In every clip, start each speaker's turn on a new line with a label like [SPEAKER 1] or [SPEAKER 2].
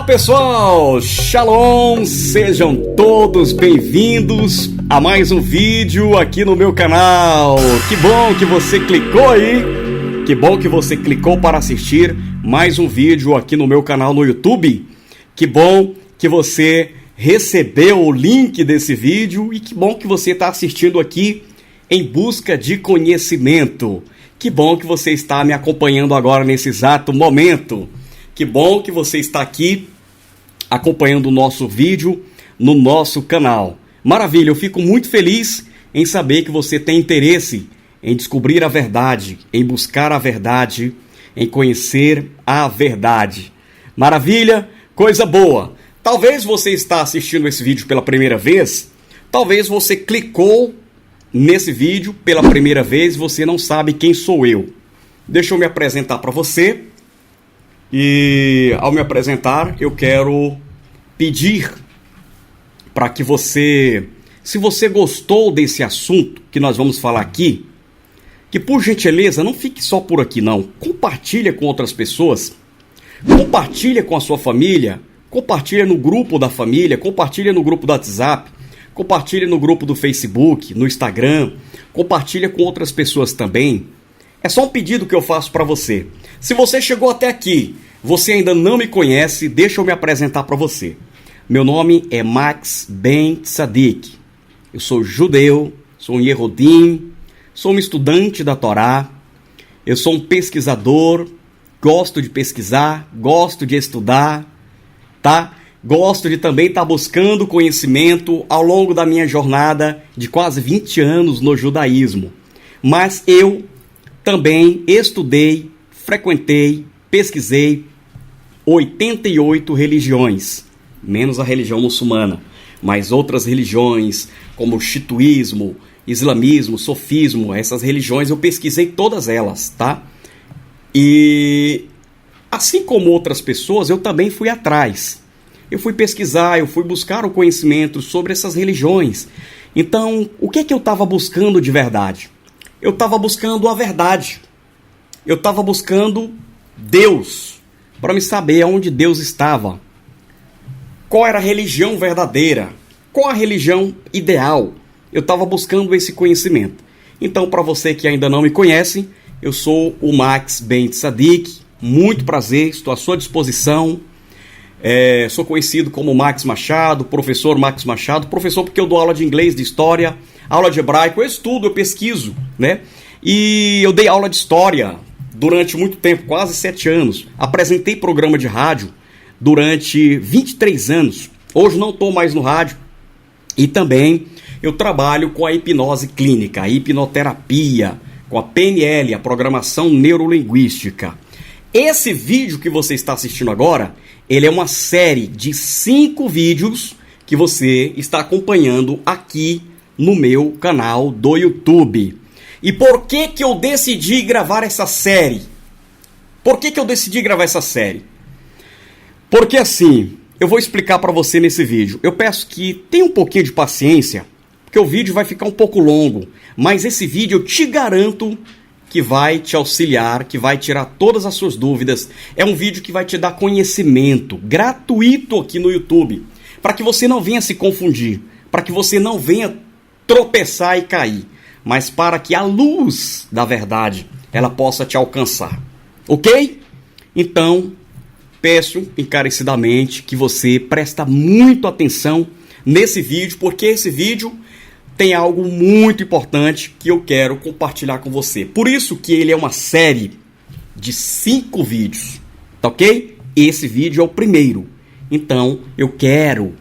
[SPEAKER 1] Olá pessoal, Shalom, sejam todos bem-vindos a mais um vídeo aqui no meu canal. Que bom que você clicou aí, que bom que você clicou para assistir mais um vídeo aqui no meu canal no YouTube. Que bom que você recebeu o link desse vídeo e que bom que você está assistindo aqui em busca de conhecimento. Que bom que você está me acompanhando agora nesse exato momento. Que bom que você está aqui acompanhando o nosso vídeo no nosso canal. Maravilha, eu fico muito feliz em saber que você tem interesse em descobrir a verdade, em buscar a verdade, em conhecer a verdade. Maravilha, coisa boa. Talvez você está assistindo esse vídeo pela primeira vez, talvez você clicou nesse vídeo pela primeira vez e você não sabe quem sou eu. Deixa eu me apresentar para você. E ao me apresentar, eu quero pedir para que você, se você gostou desse assunto que nós vamos falar aqui, que por gentileza não fique só por aqui não. Compartilha com outras pessoas, compartilha com a sua família, compartilha no grupo da família, compartilha no grupo do WhatsApp, compartilha no grupo do Facebook, no Instagram, compartilha com outras pessoas também. É só um pedido que eu faço para você. Se você chegou até aqui, você ainda não me conhece, deixa eu me apresentar para você. Meu nome é Max Ben Tzadik. Eu sou judeu, sou um Yehudim, sou um estudante da Torá, eu sou um pesquisador, gosto de pesquisar, gosto de estudar, tá? Gosto de também estar buscando conhecimento ao longo da minha jornada de quase 20 anos no judaísmo. Mas eu também estudei, frequentei, pesquisei 88 religiões, menos a religião muçulmana, mas outras religiões como o xituísmo, islamismo, sofismo, essas religiões eu pesquisei todas elas, tá? E assim como outras pessoas, eu também fui atrás. Eu fui pesquisar, eu fui buscar o conhecimento sobre essas religiões. Então, o que é que eu estava buscando de verdade? Eu estava buscando a verdade. Eu estava buscando Deus, para me saber onde Deus estava. Qual era a religião verdadeira? Qual a religião ideal? Eu estava buscando esse conhecimento. Então, para você que ainda não me conhece, eu sou o Max Ben Tzadik. Muito prazer, estou à sua disposição. Sou conhecido como Max Machado, professor Max Machado, professor porque eu dou aula de inglês, de história, aula de hebraico, eu estudo, eu pesquiso, né? E eu dei aula de história durante muito tempo, quase 7 anos. Apresentei programa de rádio durante 23 anos. Hoje não estou mais no rádio. E também eu trabalho com a hipnose clínica, a hipnoterapia, com a PNL, a programação neurolinguística. Esse vídeo que você está assistindo agora, ele é uma série de 5 vídeos que você está acompanhando aqui no meu canal do YouTube. E por que que eu decidi gravar essa série? Por que que eu decidi gravar essa série? Porque assim, eu vou explicar para você nesse vídeo. Eu peço que tenha um pouquinho de paciência, porque o vídeo vai ficar um pouco longo. Mas esse vídeo eu te garanto que vai te auxiliar, que vai tirar todas as suas dúvidas. É um vídeo que vai te dar conhecimento gratuito aqui no YouTube, para que você não venha se confundir, para que você não venha tropeçar e cair, mas para que a luz da verdade ela possa te alcançar. Ok? Então, peço encarecidamente que você preste muito atenção nesse vídeo, porque esse vídeo tem algo muito importante que eu quero compartilhar com você. Por isso que ele é uma série de 5 vídeos, tá ok? Esse vídeo é o primeiro. Então, eu quero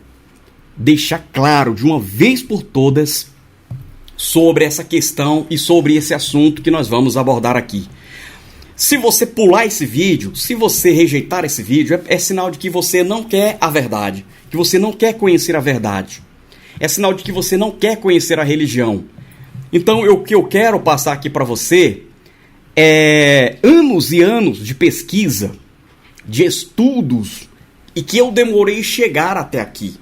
[SPEAKER 1] deixar claro de uma vez por todas sobre essa questão e sobre esse assunto que nós vamos abordar aqui. Se você pular esse vídeo, se você rejeitar esse vídeo, é sinal de que você não quer a verdade, que você não quer conhecer a verdade. É sinal de que você não quer conhecer a religião. Então, o que eu quero passar aqui para você é anos e anos de pesquisa, de estudos, e que eu demorei chegar até aqui.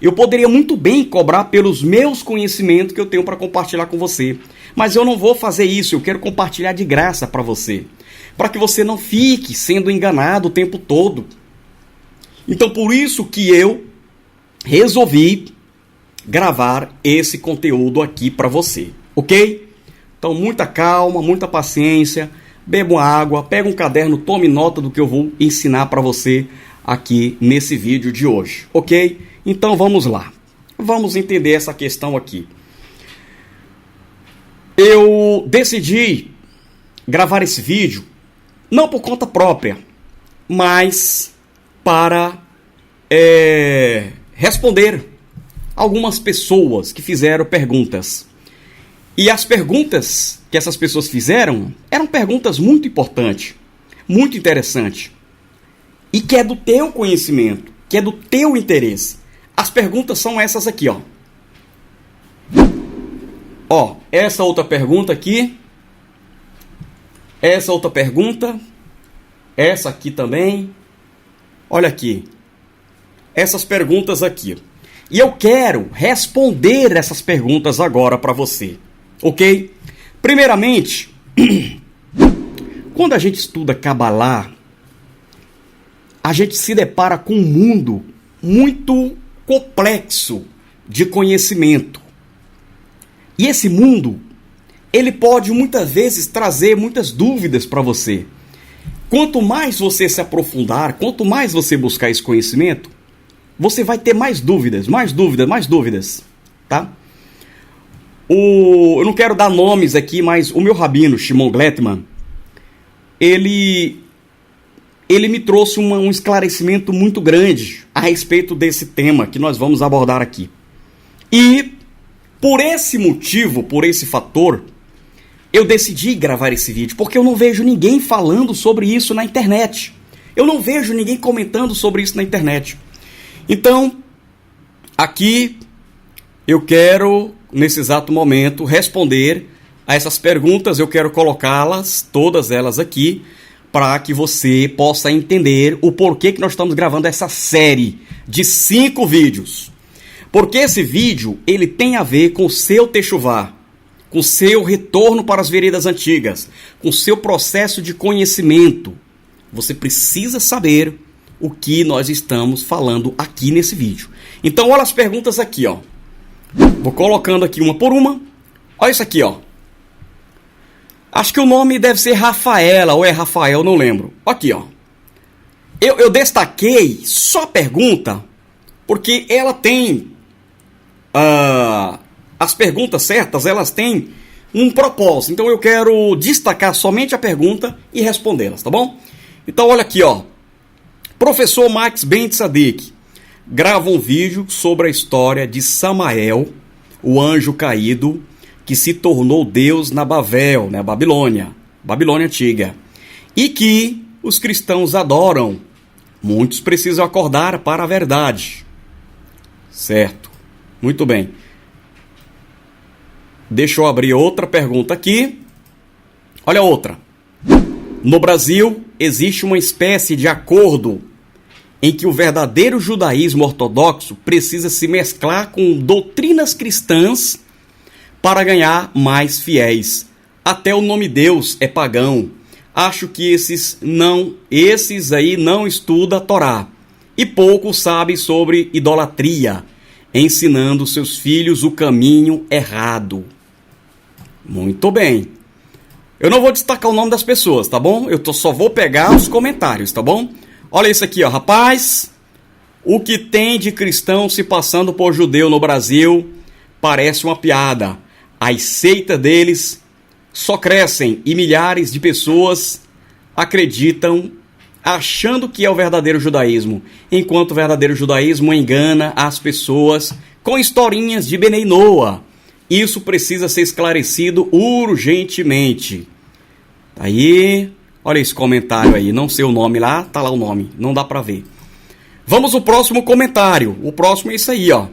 [SPEAKER 1] Eu poderia muito bem cobrar pelos meus conhecimentos que eu tenho para compartilhar com você. Mas eu não vou fazer isso, eu quero compartilhar de graça para você. Para que você não fique sendo enganado o tempo todo. Então, por isso que eu resolvi gravar esse conteúdo aqui para você, ok? Então, muita calma, muita paciência, beba uma água, pega um caderno, tome nota do que eu vou ensinar para você aqui nesse vídeo de hoje, ok? Então, vamos lá. Vamos entender essa questão aqui. Eu decidi gravar esse vídeo não por conta própria, mas para responder algumas pessoas que fizeram perguntas. E as perguntas que essas pessoas fizeram eram perguntas muito importantes, muito interessantes, e que é do teu conhecimento, que é do teu interesse. As perguntas são essas aqui, ó. Ó, essa outra pergunta aqui, essa outra pergunta, essa aqui também. Olha aqui, essas perguntas aqui. E eu quero responder essas perguntas agora para você, ok? Primeiramente, quando a gente estuda Kabbalah, a gente se depara com um mundo muito complexo de conhecimento. E esse mundo, ele pode muitas vezes trazer muitas dúvidas para você. Quanto mais você se aprofundar, quanto mais você buscar esse conhecimento, você vai ter mais dúvidas, tá? Eu não quero dar nomes aqui, mas o meu rabino, Shimon Gletman, ele me trouxe um esclarecimento muito grande a respeito desse tema que nós vamos abordar aqui. E por esse motivo, por esse fator, eu decidi gravar esse vídeo, porque eu não vejo ninguém falando sobre isso na internet. Eu não vejo ninguém comentando sobre isso na internet. Então, aqui eu quero, nesse exato momento, responder a essas perguntas. Eu quero colocá-las, todas elas aqui, para que você possa entender o porquê que nós estamos gravando essa série de 5 vídeos. Porque esse vídeo, ele tem a ver com o seu techuvá, com o seu retorno para as veredas antigas, com o seu processo de conhecimento. Você precisa saber o que nós estamos falando aqui nesse vídeo. Então, olha as perguntas aqui, ó. Vou colocando aqui uma por uma. Olha isso aqui, ó. Acho que o nome deve ser Rafaela, ou é Rafael, não lembro. Aqui, ó. Eu destaquei só a pergunta, porque ela tem... as perguntas certas, elas têm um propósito. Então, eu quero destacar somente a pergunta e respondê-las, tá bom? Então, olha aqui, ó. Professor Max Ben Tzadik grava um vídeo sobre a história de Samael, o anjo caído, que se tornou Deus na Babel, na Babilônia antiga, e que os cristãos adoram. Muitos precisam acordar para a verdade. Certo. Muito bem. Deixa eu abrir outra pergunta aqui. Olha outra. No Brasil, existe uma espécie de acordo em que o verdadeiro judaísmo ortodoxo precisa se mesclar com doutrinas cristãs para ganhar mais fiéis. Até o nome Deus é pagão. Acho que esses aí não estudam a Torá e pouco sabem sobre idolatria, ensinando seus filhos o caminho errado. Muito bem. Eu não vou destacar o nome das pessoas, tá bom? Eu só vou pegar os comentários, tá bom? Olha isso aqui, ó. Rapaz, o que tem de cristão se passando por judeu no Brasil parece uma piada. As seitas deles só crescem e milhares de pessoas acreditam achando que é o verdadeiro judaísmo, enquanto o verdadeiro judaísmo engana as pessoas com historinhas de Benei Noa. Isso precisa ser esclarecido urgentemente. Aí, olha esse comentário aí, não sei o nome lá, tá lá o nome, não dá pra ver. Vamos ao próximo comentário. O próximo é isso aí, ó.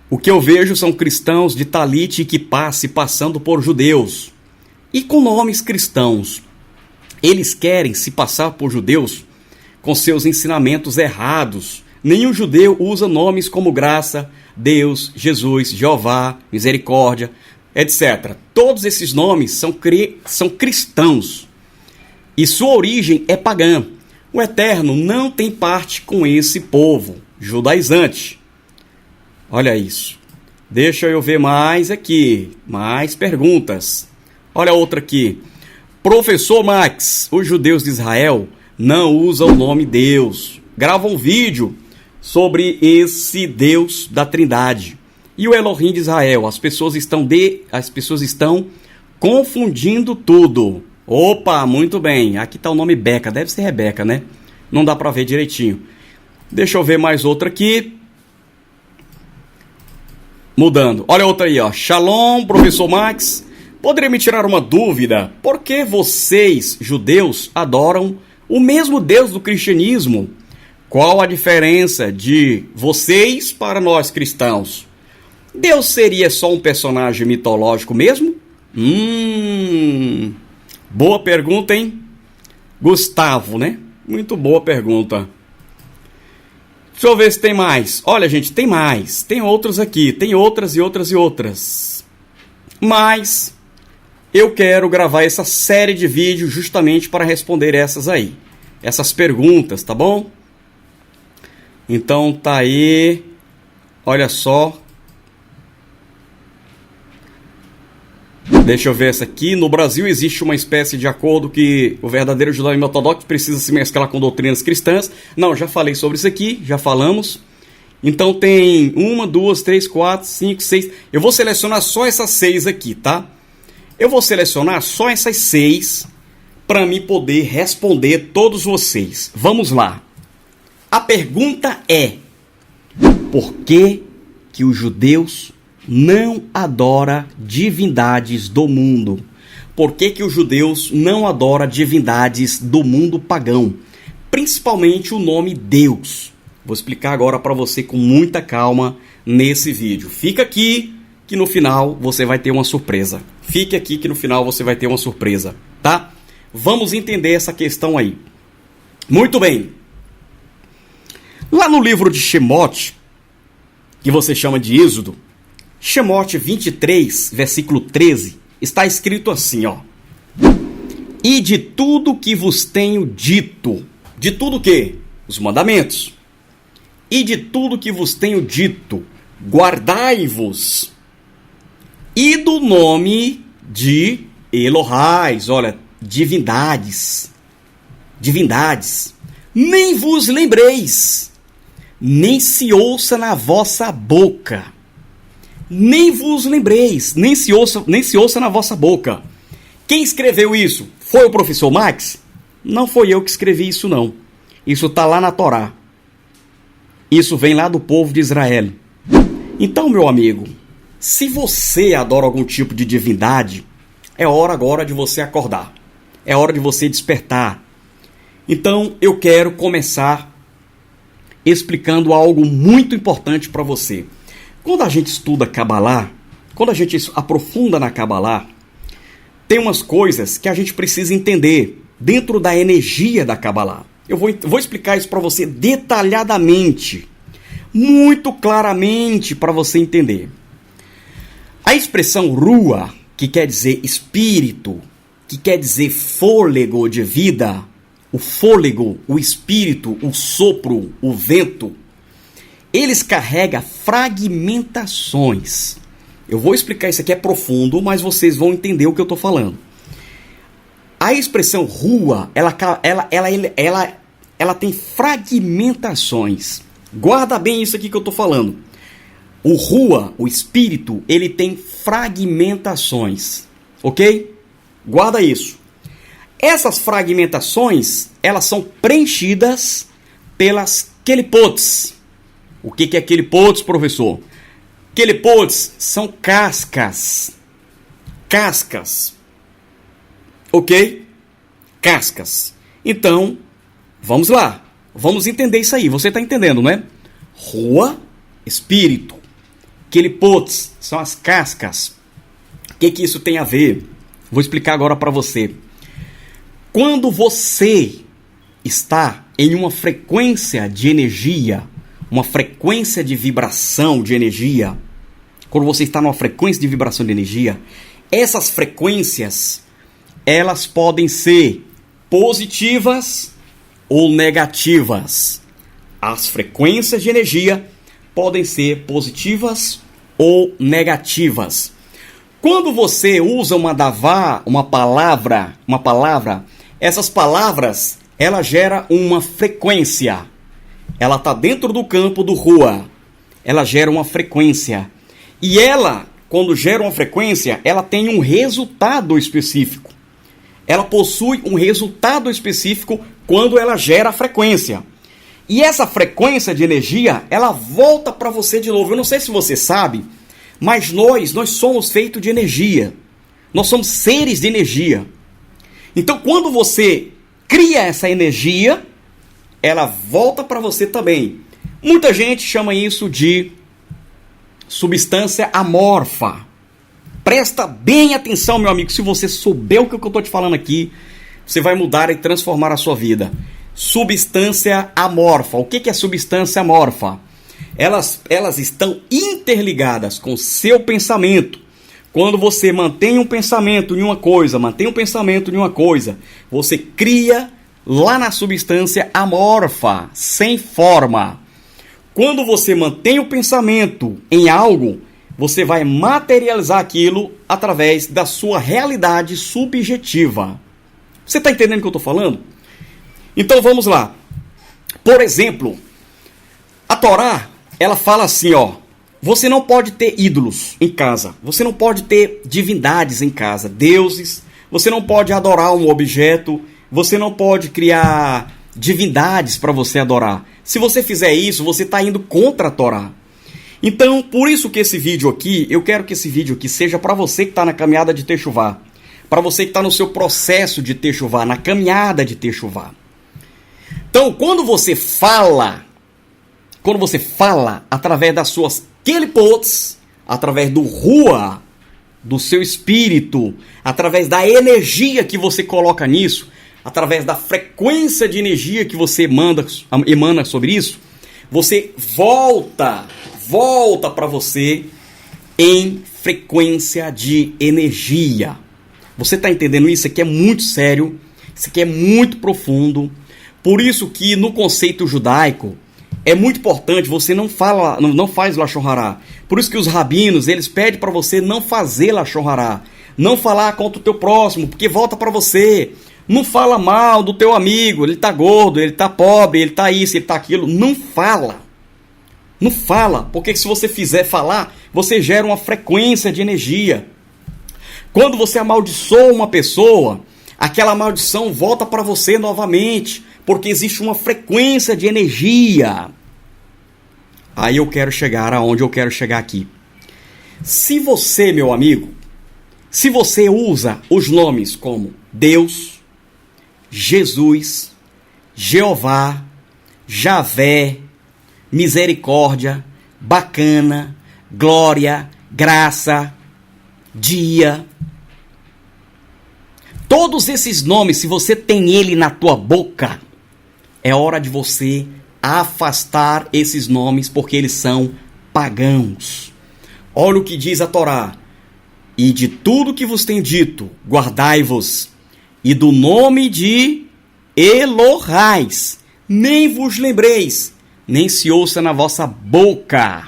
[SPEAKER 1] O que eu vejo são cristãos de talit e kippá se passando por judeus. E com nomes cristãos. Eles querem se passar por judeus com seus ensinamentos errados. Nenhum judeu usa nomes como graça, Deus, Jesus, Jeová, misericórdia, etc. Todos esses nomes são cristãos. E sua origem é pagã. O Eterno não tem parte com esse povo judaizante. Olha isso. Deixa eu ver mais aqui. Mais perguntas. Olha outra aqui. Professor Max, os judeus de Israel não usam o nome Deus. Grava um vídeo sobre esse Deus da Trindade. E o Elohim de Israel. As pessoas estão confundindo tudo. Opa, muito bem. Aqui está o nome Beca. Deve ser Rebeca, né? Não dá para ver direitinho. Deixa eu ver mais outra aqui. Mudando. Olha outra aí, ó. Shalom, professor Max. Poderia me tirar uma dúvida? Por que vocês, judeus, adoram o mesmo Deus do cristianismo? Qual a diferença de vocês para nós cristãos? Deus seria só um personagem mitológico mesmo? Boa pergunta, hein? Gustavo, né? Muito boa pergunta. Deixa eu ver se tem mais. Olha, gente, tem mais. Tem outros aqui. Tem outras e outras e outras. Mas eu quero gravar essa série de vídeos justamente para responder essas aí. Essas perguntas, tá bom? Então tá aí. Olha só. Deixa eu ver essa aqui. No Brasil existe uma espécie de acordo que o verdadeiro judaísmo ortodoxo precisa se mesclar com doutrinas cristãs. Não, já falei sobre isso aqui, já falamos. Então tem 1, 2, 3, 4, 5, 6. Eu vou selecionar só essas 6 aqui, tá? Eu vou selecionar só essas 6 para mim poder responder todos vocês. Vamos lá. A pergunta é: por que os judeus não adoram divindades do mundo? Por que os judeus não adoram divindades do mundo pagão? Principalmente o nome Deus. Vou explicar agora para você com muita calma nesse vídeo. Fica aqui que no final você vai ter uma surpresa. Fique aqui que no final você vai ter uma surpresa, tá? Vamos entender essa questão aí. Muito bem. Lá no livro de Shemote, que você chama de Êxodo, Shemote 23, versículo 13, está escrito assim, ó. E de tudo que vos tenho dito. De tudo o quê? Os mandamentos. E de tudo que vos tenho dito, guardai-vos. E do nome de Elohais, olha, divindades. Divindades. Nem vos lembreis, nem se ouça na vossa boca. Nem vos lembreis, nem se ouça na vossa boca. Quem escreveu isso? Foi o professor Max? Não foi eu que escrevi isso, não. Isso está lá na Torá. Isso vem lá do povo de Israel. Então, meu amigo, se você adora algum tipo de divindade, é hora agora de você acordar. É hora de você despertar. Então, eu quero começar explicando algo muito importante para você. Quando a gente estuda Kabbalah, quando a gente aprofunda na Kabbalah, tem umas coisas que a gente precisa entender dentro da energia da Kabbalah. Eu vou explicar isso para você detalhadamente, muito claramente para você entender. A expressão Rua, que quer dizer espírito, que quer dizer fôlego de vida, o fôlego, o espírito, o sopro, o vento, eles carregam fragmentações. Eu vou explicar isso aqui, é profundo, mas vocês vão entender o que eu estou falando. A expressão rua, ela tem fragmentações. Guarda bem isso aqui que eu estou falando. O rua, o espírito, ele tem fragmentações. Ok? Guarda isso. Essas fragmentações, elas são preenchidas pelas quelipotes. O que é quelipotes, professor? Quelipotes são cascas. Cascas. Ok? Cascas. Então, vamos lá. Vamos entender isso aí. Você está entendendo, não é? Rua, espírito. Quelipotes são as cascas. O que isso tem a ver? Vou explicar agora para você. Quando você está em uma frequência de energia, uma frequência de vibração de energia, quando você está numa frequência de vibração de energia, essas frequências, elas podem ser positivas ou negativas. As frequências de energia podem ser positivas ou negativas. Quando você usa uma palavra, essas palavras, ela gera uma frequência. Ela está dentro do campo do Rua. Ela gera uma frequência. E ela, quando gera uma frequência, ela tem um resultado específico. Ela possui um resultado específico quando ela gera a frequência. E essa frequência de energia, ela volta para você de novo. Eu não sei se você sabe, mas nós somos feitos de energia. Nós somos seres de energia. Então, quando você cria essa energia, ela volta para você também. Muita gente chama isso de substância amorfa. Presta bem atenção, meu amigo. Se você souber o que eu estou te falando aqui, você vai mudar e transformar a sua vida. Substância amorfa. O que é substância amorfa? Elas estão interligadas com seu pensamento. Quando você mantém um pensamento em uma coisa, você cria lá na substância amorfa, sem forma. Quando você mantém o pensamento em algo, você vai materializar aquilo através da sua realidade subjetiva. Você está entendendo o que eu estou falando? Então vamos lá. Por exemplo, a Torá, ela fala assim, ó. Você não pode ter ídolos em casa. Você não pode ter divindades em casa, deuses. Você não pode adorar um objeto. Você não pode criar divindades para você adorar. Se você fizer isso, você está indo contra a Torá. Então, por isso que esse vídeo aqui, eu quero que esse vídeo aqui seja para você que está na caminhada de Techuvá. Para você que está no seu processo de Techuvá, na caminhada de Techuvá. Então, quando você fala através das suas Kelipots, através do Rua, do seu espírito, através da energia que você coloca nisso, através da frequência de energia que você emana sobre isso, você volta para você em frequência de energia. Você está entendendo isso? Isso aqui é muito sério, isso aqui é muito profundo. Por isso que no conceito judaico é muito importante, você não faz Lashon Hará. Por isso que os rabinos, eles pedem para você não fazer Lashon Hará, não falar contra o teu próximo, porque volta para você. Não fala mal do teu amigo, ele tá gordo, ele tá pobre, ele tá isso, ele tá aquilo. Não fala. Não fala, porque se você fizer falar, você gera uma frequência de energia. Quando você amaldiçoa uma pessoa, aquela maldição volta para você novamente, porque existe uma frequência de energia. Aí eu quero chegar aonde eu quero chegar aqui. Se você, meu amigo, se você usa os nomes como Deus, Jesus, Jeová, Javé, misericórdia, bacana, glória, graça, dia. Todos esses nomes, se você tem ele na tua boca, é hora de você afastar esses nomes, porque eles são pagãos. Olha o que diz a Torá. E de tudo que vos tem dito, guardai-vos, e do nome de Elohais, nem vos lembreis, nem se ouça na vossa boca.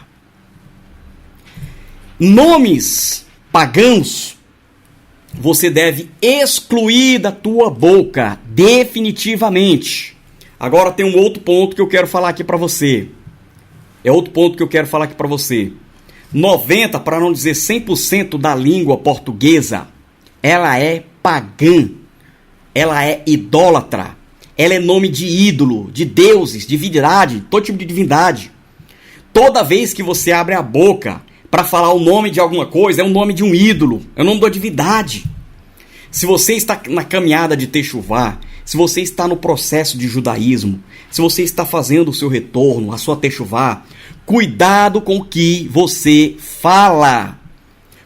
[SPEAKER 1] Nomes pagãos, você deve excluir da tua boca, definitivamente. Agora tem um outro ponto que eu quero falar aqui para você. 90, para não dizer 100% da língua portuguesa, ela é pagã. Ela é idólatra. Ela é nome de ídolo, de deuses, divindade, todo tipo de divindade. Toda vez que você abre a boca para falar o nome de alguma coisa, é o nome de um ídolo, é o nome de uma divindade. Se você está na caminhada de Techuvá, se você está no processo de judaísmo, se você está fazendo o seu retorno, a sua Techuvá, cuidado com o que você fala.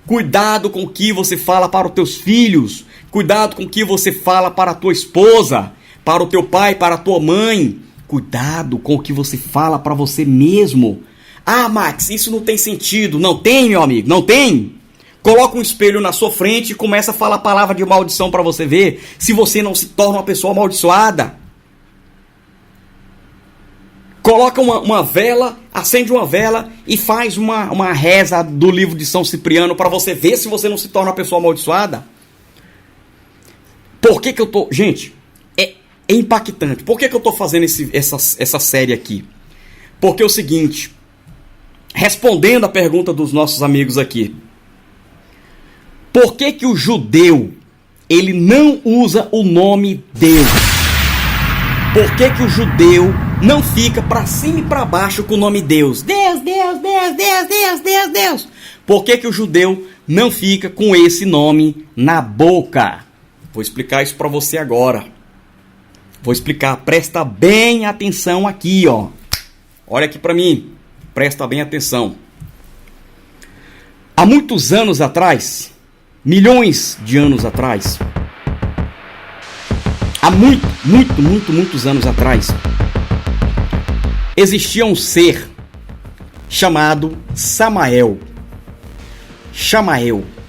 [SPEAKER 1] Cuidado com o que você fala para os teus filhos. Cuidado com o que você fala para a tua esposa, para o teu pai, para a tua mãe. Cuidado com o que você fala para você mesmo. Ah, Max, isso não tem sentido. Não tem, meu amigo, não tem. Coloca um espelho na sua frente e começa a falar palavra de maldição para você ver se você não se torna uma pessoa amaldiçoada. coloca uma vela, acende uma vela e faz uma reza do livro de São Cipriano para você ver se você não se torna uma pessoa amaldiçoada. Por que eu tô... Gente, é impactante. Por que eu tô fazendo essa série aqui? Porque é o seguinte, respondendo a pergunta dos nossos amigos aqui, por que o judeu, ele não usa o nome Deus? Por que o judeu não fica para cima e para baixo com o nome Deus? Deus, Deus, Deus, Deus, Deus, Deus, Deus. Por que o judeu não fica com esse nome na boca? Vou explicar isso para você agora. Vou explicar, presta bem atenção aqui, ó. Olha aqui para mim, presta bem atenção. Há muitos anos atrás, milhões de anos atrás, há muitos anos atrás, existia um ser chamado Samael.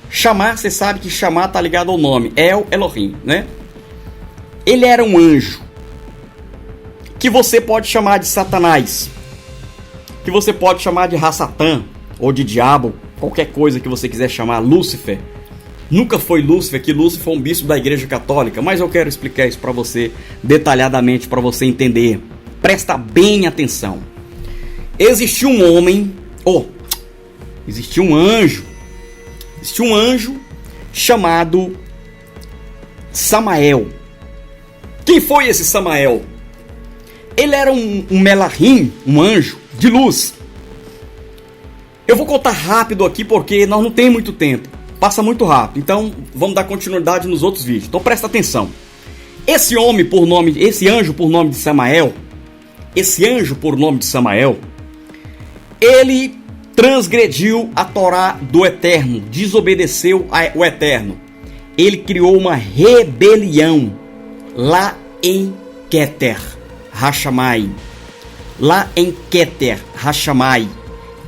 [SPEAKER 1] Chamar, você sabe que chamar tá ligado ao nome, Elohim, né? Ele era um anjo, que você pode chamar de Satanás, que você pode chamar de Satã, ou de diabo, qualquer coisa que você quiser chamar, Lúcifer. Nunca foi Lúcifer, que Lúcifer foi um bispo da Igreja Católica, mas eu quero explicar isso para você detalhadamente, para você entender. Presta bem atenção. Existia um homem, existia um anjo chamado Samael. Quem foi esse Samael? Ele era um Melahim, um anjo de luz. Eu vou contar rápido aqui porque nós não temos muito tempo. Passa muito rápido. Então vamos dar continuidade nos outros vídeos. Então presta atenção. Esse anjo por nome de Samael, ele transgrediu a Torá do Eterno, desobedeceu ao Eterno. Ele criou uma rebelião lá em Keter Hashamai.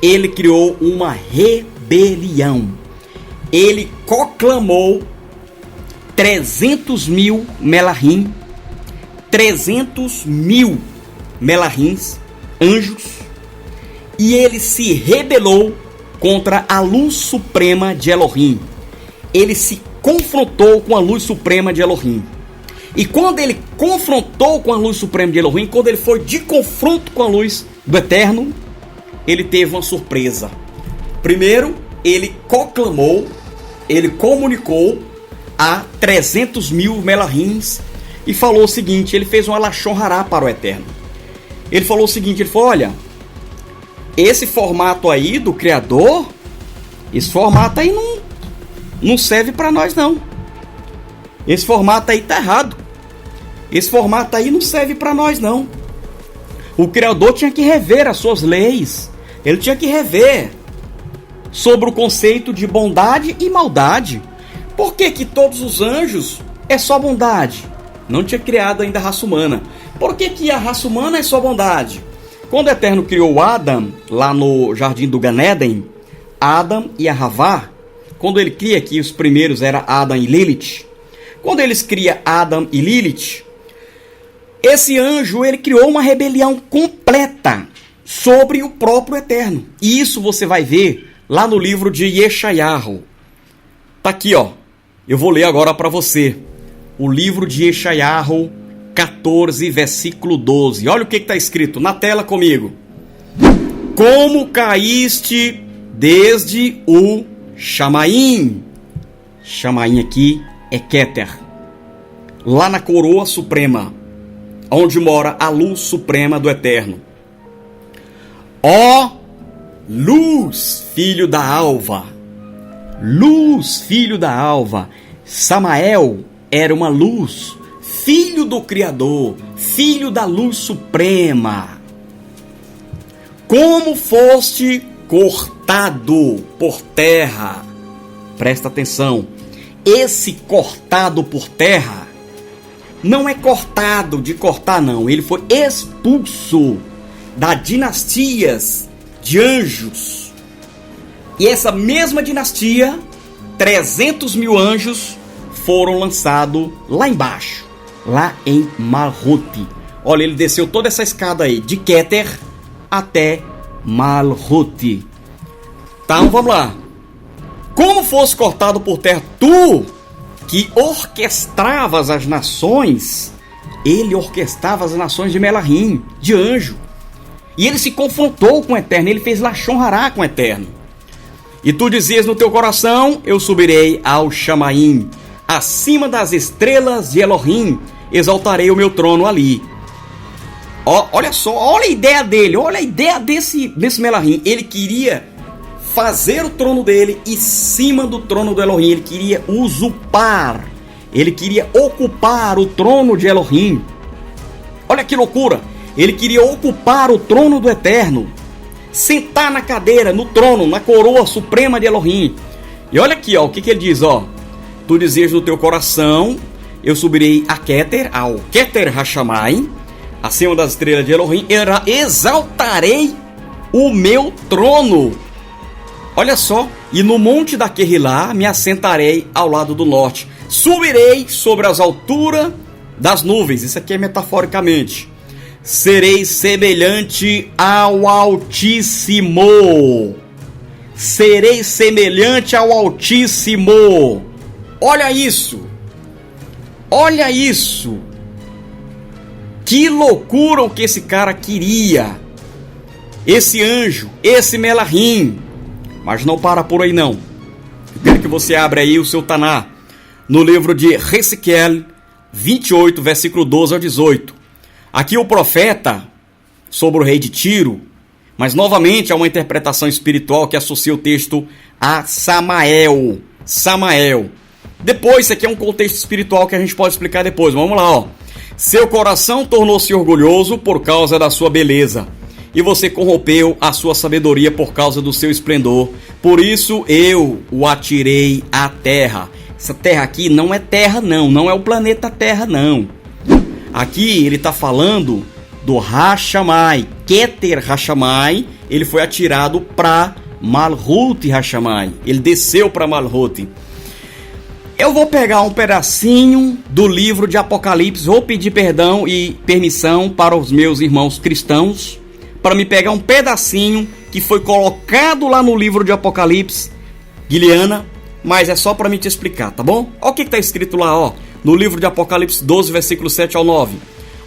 [SPEAKER 1] Ele criou uma rebelião. Ele proclamou 300 mil Melahim, 300 mil Melahims, anjos, e ele se rebelou contra a luz suprema de Elohim. Ele se confrontou com a luz suprema de Elohim. E quando ele confrontou com a luz suprema de Elohim, quando ele foi de confronto com a luz do Eterno, ele teve uma surpresa. Primeiro, ele proclamou, ele comunicou a 300 mil Melahims e falou o seguinte, ele fez um Lashon Hará para o Eterno. Ele falou o seguinte, ele falou, olha, esse formato aí do Criador, esse formato aí não serve para nós não. Esse formato aí tá errado. Esse formato aí não serve para nós não. O Criador tinha que rever as suas leis. Ele tinha que rever sobre o conceito de bondade e maldade. Por que todos os anjos é só bondade? Não tinha criado ainda a raça humana. Por que a raça humana é só bondade? Quando o Eterno criou Adam, lá no jardim do Gan Eden, Adam e a Havá, quando ele cria aqui, os primeiros era Adam e Lilith. Quando eles criam Adam e Lilith, esse anjo, ele criou uma rebelião completa sobre o próprio Eterno. E isso você vai ver lá no livro de Yeshayahu. Tá aqui, ó. Eu vou ler agora para você. O livro de Yeshayahu 14, versículo 12. Olha o que está escrito na tela comigo. Como caíste desde o Shamaim. Shamaim aqui é Keter. Lá na coroa suprema, onde mora a luz suprema do Eterno. Ó luz, filho da alva. Luz, filho da alva. Samael era uma luz, filho do Criador, filho da luz suprema. Como foste cortado por terra. Presta atenção. Esse cortado por terra não é cortado de cortar, não. Ele foi expulso das dinastias de anjos. E essa mesma dinastia, 300 mil anjos foram lançados lá embaixo, lá em Malhut, Olha, ele desceu toda essa escada aí, de Keter até Malhut. Então vamos lá. Como fosse cortado por terra, tu que orquestravas as nações, ele orquestrava as nações de Melahim, de anjo. E ele se confrontou com o Eterno, ele fez Lashon Hará com o Eterno. E tu dizias no teu coração, eu subirei ao Shamaim, acima das estrelas de Elohim, exaltarei o meu trono ali. Olha só, olha a ideia dele, olha a ideia desse Melahim. Ele queria fazer o trono dele em cima do trono do Elohim, ele queria usurpar, ele queria ocupar o trono de Elohim. Olha que loucura, ele queria ocupar o trono do Eterno, sentar na cadeira, no trono, na coroa suprema de Elohim. E olha aqui, ó, o que ele diz, ó. Tu dizias no teu coração, eu subirei a Keter, ao Keter Hashamai, acima das estrelas de Elohim, exaltarei o meu trono. Olha só, e no monte da Querrilá me assentarei ao lado do norte. Subirei sobre as alturas das nuvens. Isso aqui é metaforicamente. Serei semelhante ao Altíssimo. Serei semelhante ao Altíssimo. Olha isso. Olha isso. Que loucura o que esse cara queria. Esse anjo, esse Melahim. Mas não para por aí não. Eu quero que você abra aí o seu Taná. No livro de Ezequiel 28, versículo 12 ao 18. Aqui o profeta sobre o rei de Tiro. Mas novamente há uma interpretação espiritual que associa o texto a Samael. Samael. Depois, isso aqui é um contexto espiritual que a gente pode explicar depois. Vamos lá, ó. Seu coração tornou-se orgulhoso por causa da sua beleza, e você corrompeu a sua sabedoria por causa do seu esplendor. Por isso eu o atirei à terra. Essa terra aqui não é terra não, não é o planeta Terra não. Aqui ele está falando do Hashamai, Keter Hashamai. Ele foi atirado para Malhut Hashamai. Ele desceu para Malhut. Eu vou pegar um pedacinho do livro de Apocalipse, vou pedir perdão e permissão para os meus irmãos cristãos, para me pegar um pedacinho que foi colocado lá no livro de Apocalipse, Guiliana, mas é só para me te explicar, tá bom? Olha o que está escrito lá, ó, no livro de Apocalipse 12, versículo 7 ao 9.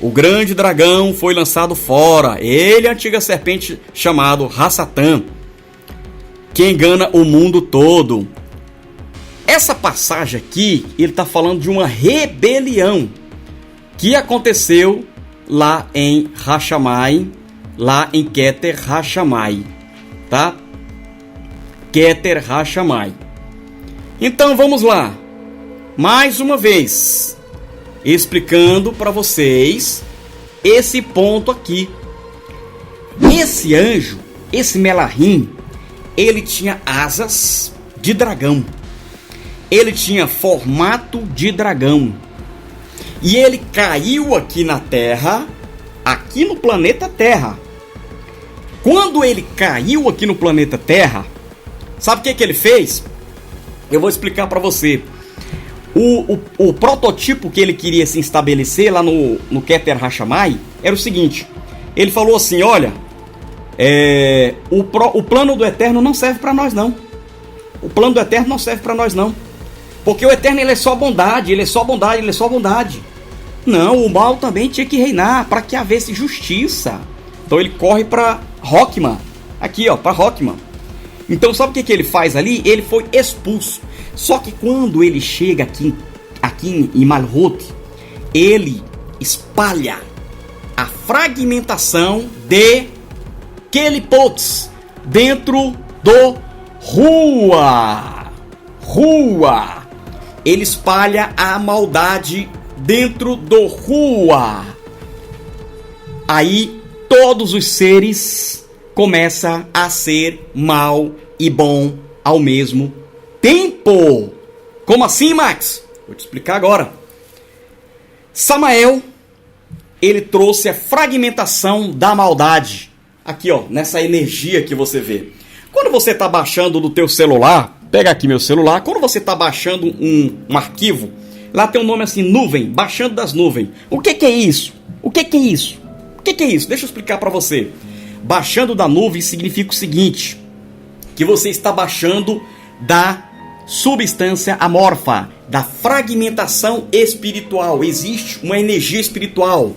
[SPEAKER 1] O grande dragão foi lançado fora, ele é a antiga serpente chamado Hassatã, que engana o mundo todo. Essa passagem aqui, ele está falando de uma rebelião que aconteceu lá em Hashamai, lá em Keter Hashamai, tá? Keter Hashamai. Então vamos lá, mais uma vez, explicando para vocês esse ponto aqui. Esse anjo, esse Melahim, ele tinha asas de dragão. Ele tinha formato de dragão. E ele caiu aqui na Terra, aqui no planeta Terra. Quando ele caiu aqui no planeta Terra, sabe o que ele fez? Eu vou explicar para você. O prototipo que ele queria se estabelecer lá no Keter Hashamai era o seguinte. Ele falou assim, olha, o plano do Eterno não serve para nós não. O plano do Eterno não serve para nós não. Porque o Eterno ele é só bondade, ele é só bondade, ele é só bondade. Não, o mal também tinha que reinar para que houvesse justiça. Então ele corre para Rockman. Aqui, ó, para Rockman. Então sabe o que ele faz ali? Ele foi expulso. Só que quando ele chega aqui em Malhut, ele espalha a fragmentação de Kelipots dentro do Rua. Ele espalha a maldade dentro do Rua. Aí todos os seres começam a ser mal e bom ao mesmo tempo. Como assim, Max? Vou te explicar agora. Samael, ele trouxe a fragmentação da maldade. Aqui, ó, nessa energia que você vê. Quando você está baixando no teu celular, pega aqui meu celular, quando você está baixando um arquivo Lá tem um nome assim, nuvem, baixando das nuvens. O que é isso? O que é isso? O que é isso? Deixa eu explicar para você. Baixando da nuvem significa o seguinte, que você está baixando da substância amorfa, da fragmentação espiritual. Existe uma energia espiritual.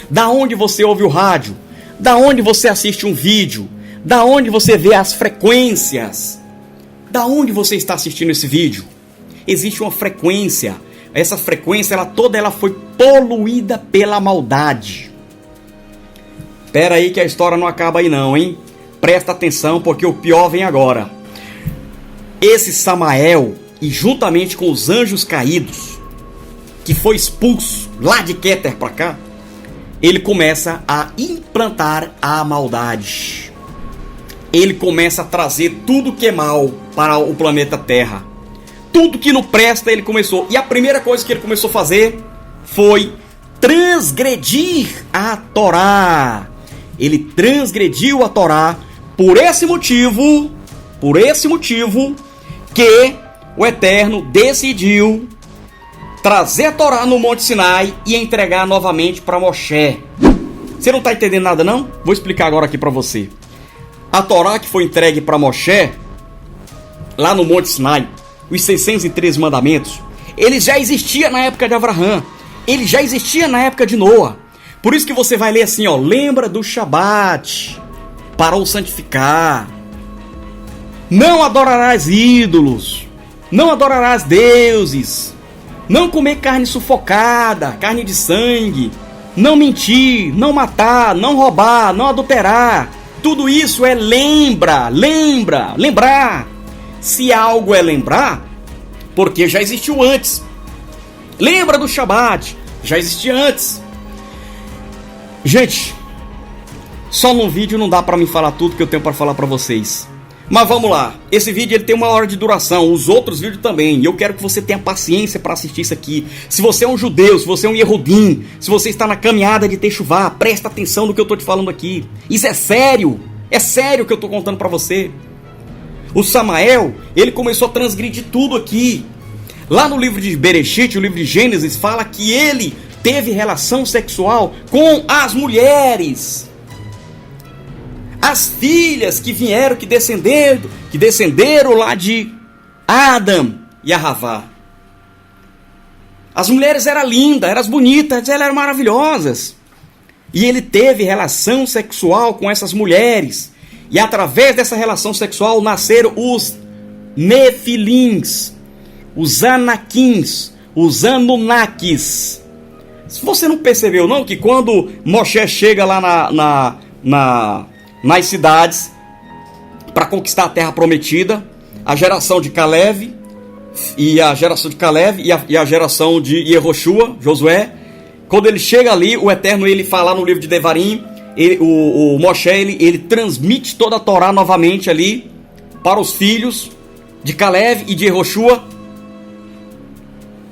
[SPEAKER 1] Da onde você ouve o rádio, da onde você assiste um vídeo, da onde você vê as frequências, da onde você está assistindo esse vídeo. Existe uma frequência. Essa frequência, ela foi poluída pela maldade. Espera aí que a história não acaba aí não, hein? Presta atenção porque o pior vem agora. Esse Samael, e juntamente com os anjos caídos, que foi expulso lá de Kéter para cá, ele começa a implantar a maldade. Ele começa a trazer tudo que é mal para o planeta Terra. Tudo que não presta ele começou. E a primeira coisa que ele começou a fazer foi transgredir a Torá. Ele transgrediu a Torá por esse motivo que o Eterno decidiu trazer a Torá no Monte Sinai e entregar novamente para Moshe. Você não está entendendo nada não? Vou explicar agora aqui para você. A Torá que foi entregue para Moshe, lá no Monte Sinai, os 613 mandamentos, ele já existia na época de Abraão, ele já existia na época de Noa. Por isso que você vai ler assim, ó, lembra do Shabat, para o santificar. Não adorarás ídolos, não adorarás deuses, não comer carne sufocada, carne de sangue, não mentir, não matar, não roubar, não adulterar. Tudo isso é lembrar. Se algo é lembrar, porque já existiu antes. Lembra do Shabat, já existia antes. Gente, só num vídeo não dá pra me falar tudo que eu tenho pra falar pra vocês. Mas vamos lá, esse vídeo ele tem 1 hora de duração, os outros vídeos também, e eu quero que você tenha paciência para assistir isso aqui. Se você é um judeu, se você é um Yehudim, se você está na caminhada de Techuvá, presta atenção no que eu estou te falando aqui. Isso é sério o que eu estou contando para você. O Samael, ele começou a transgredir tudo aqui. Lá no livro de Bereshit, o livro de Gênesis, fala que ele teve relação sexual com as mulheres. As filhas que vieram, que descenderam lá de Adão e Havá. As mulheres eram lindas, eram bonitas, elas eram maravilhosas. E ele teve relação sexual com essas mulheres. E através dessa relação sexual nasceram os Nefilins, os Anaquins, os Anunnakis. Se você não percebeu não, que quando Moshe chega lá nas cidades para conquistar a terra prometida, a geração de Caleb e a geração de Yehoshua, Josué, quando ele chega ali, o Eterno ele fala no livro de Devarim, o Moshe ele transmite toda a Torá novamente ali para os filhos de Caleb e de Yehoshua.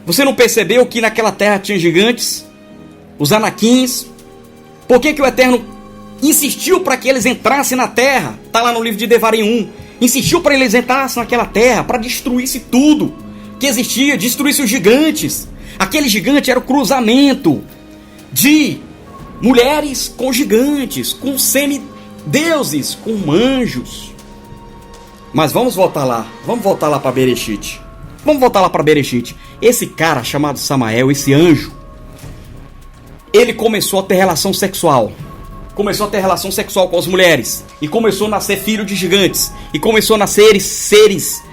[SPEAKER 1] Você não percebeu que naquela terra tinha gigantes, os Anaquins? Por que o Eterno insistiu para que eles entrassem na terra? Está lá no livro de Devarim 1. Insistiu para eles entrassem naquela terra, para destruísse tudo que existia, destruísse os gigantes. Aquele gigante era o cruzamento de mulheres com gigantes, com semideuses, com anjos. Mas vamos voltar lá para Bereshit. Esse cara chamado Samael, esse anjo, ele começou a ter relação sexual. Começou a ter relação sexual com as mulheres. E começou a nascer filho de gigantes. E começou a nascer seres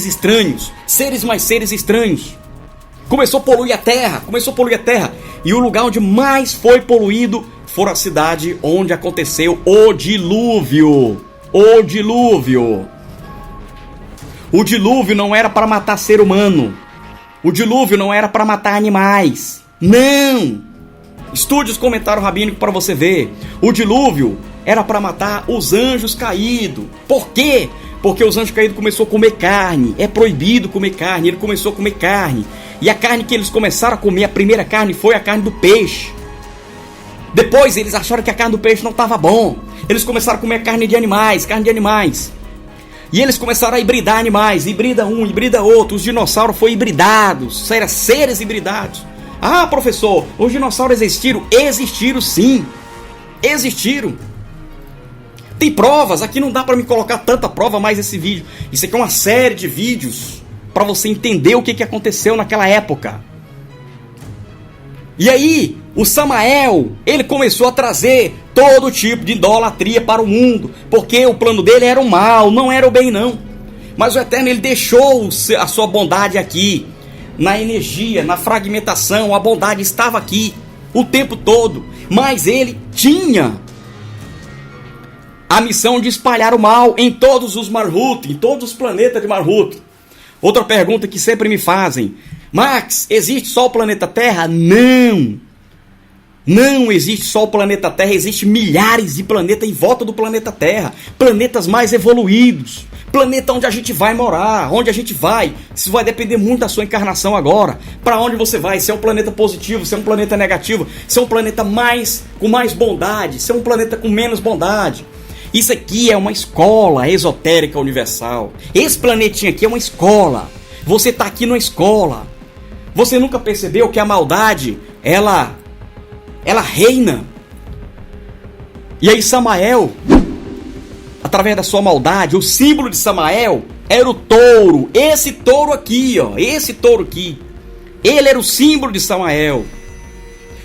[SPEAKER 1] estranhos. Seres mais seres estranhos. Começou a poluir a terra. E o lugar onde mais foi poluído foi a cidade onde aconteceu o dilúvio. O dilúvio não era para matar ser humano. O dilúvio não era para matar animais. Não! Estude os comentários rabínicos para você ver. O dilúvio era para matar os anjos caídos. Por quê? Porque os anjos caídos começaram a comer carne. É proibido comer carne. Ele começou a comer carne. E a carne que eles começaram a comer, a primeira carne foi a carne do peixe. Depois eles acharam que a carne do peixe não estava bom. Eles começaram a comer carne de animais. E eles começaram a hibridar animais, hibrida um, hibrida outro, os dinossauros foram hibridados, eram seres hibridados. Ah, professor, os dinossauros existiram? Existiram sim, existiram. Tem provas, aqui não dá para me colocar tanta prova mais esse vídeo. Isso aqui é uma série de vídeos para você entender o que aconteceu naquela época. E aí, o Samael, ele começou a trazer todo tipo de idolatria para o mundo, porque o plano dele era o mal, não era o bem não. Mas o Eterno, ele deixou a sua bondade aqui, na energia, na fragmentação, a bondade estava aqui o tempo todo, mas ele tinha a missão de espalhar o mal em todos os Malhut, em todos os planetas de Malhut. Outra pergunta que sempre me fazem: Max, existe só o planeta Terra? Não! Não existe só o planeta Terra, existem milhares de planetas em volta do planeta Terra. Planetas mais evoluídos. Planeta onde a gente vai morar, onde a gente vai. Isso vai depender muito da sua encarnação agora. Para onde você vai, se é um planeta positivo, se é um planeta negativo, se é um planeta com mais bondade, se é um planeta com menos bondade. Isso aqui é uma escola esotérica universal. Esse planetinha aqui é uma escola. Você está aqui numa escola. Você nunca percebeu que a maldade, ela reina? E aí Samael, através da sua maldade, o símbolo de Samael era o touro. Esse touro aqui, ó, esse touro aqui. Ele era o símbolo de Samael.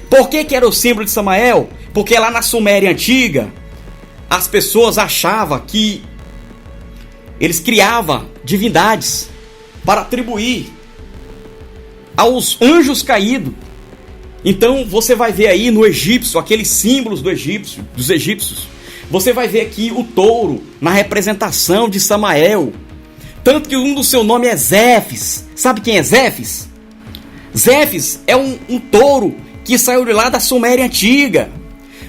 [SPEAKER 1] Por que era o símbolo de Samael? Porque lá na Suméria antiga, as pessoas achavam que eles criavam divindades para atribuir aos anjos caídos. Então você vai ver aí no egípcio, aqueles símbolos dos egípcios. Você vai ver aqui o touro na representação de Samael. Tanto que um do seu nome é Zéfis. Sabe quem é Zéfis? Zéfis é um touro que saiu de lá da Suméria antiga.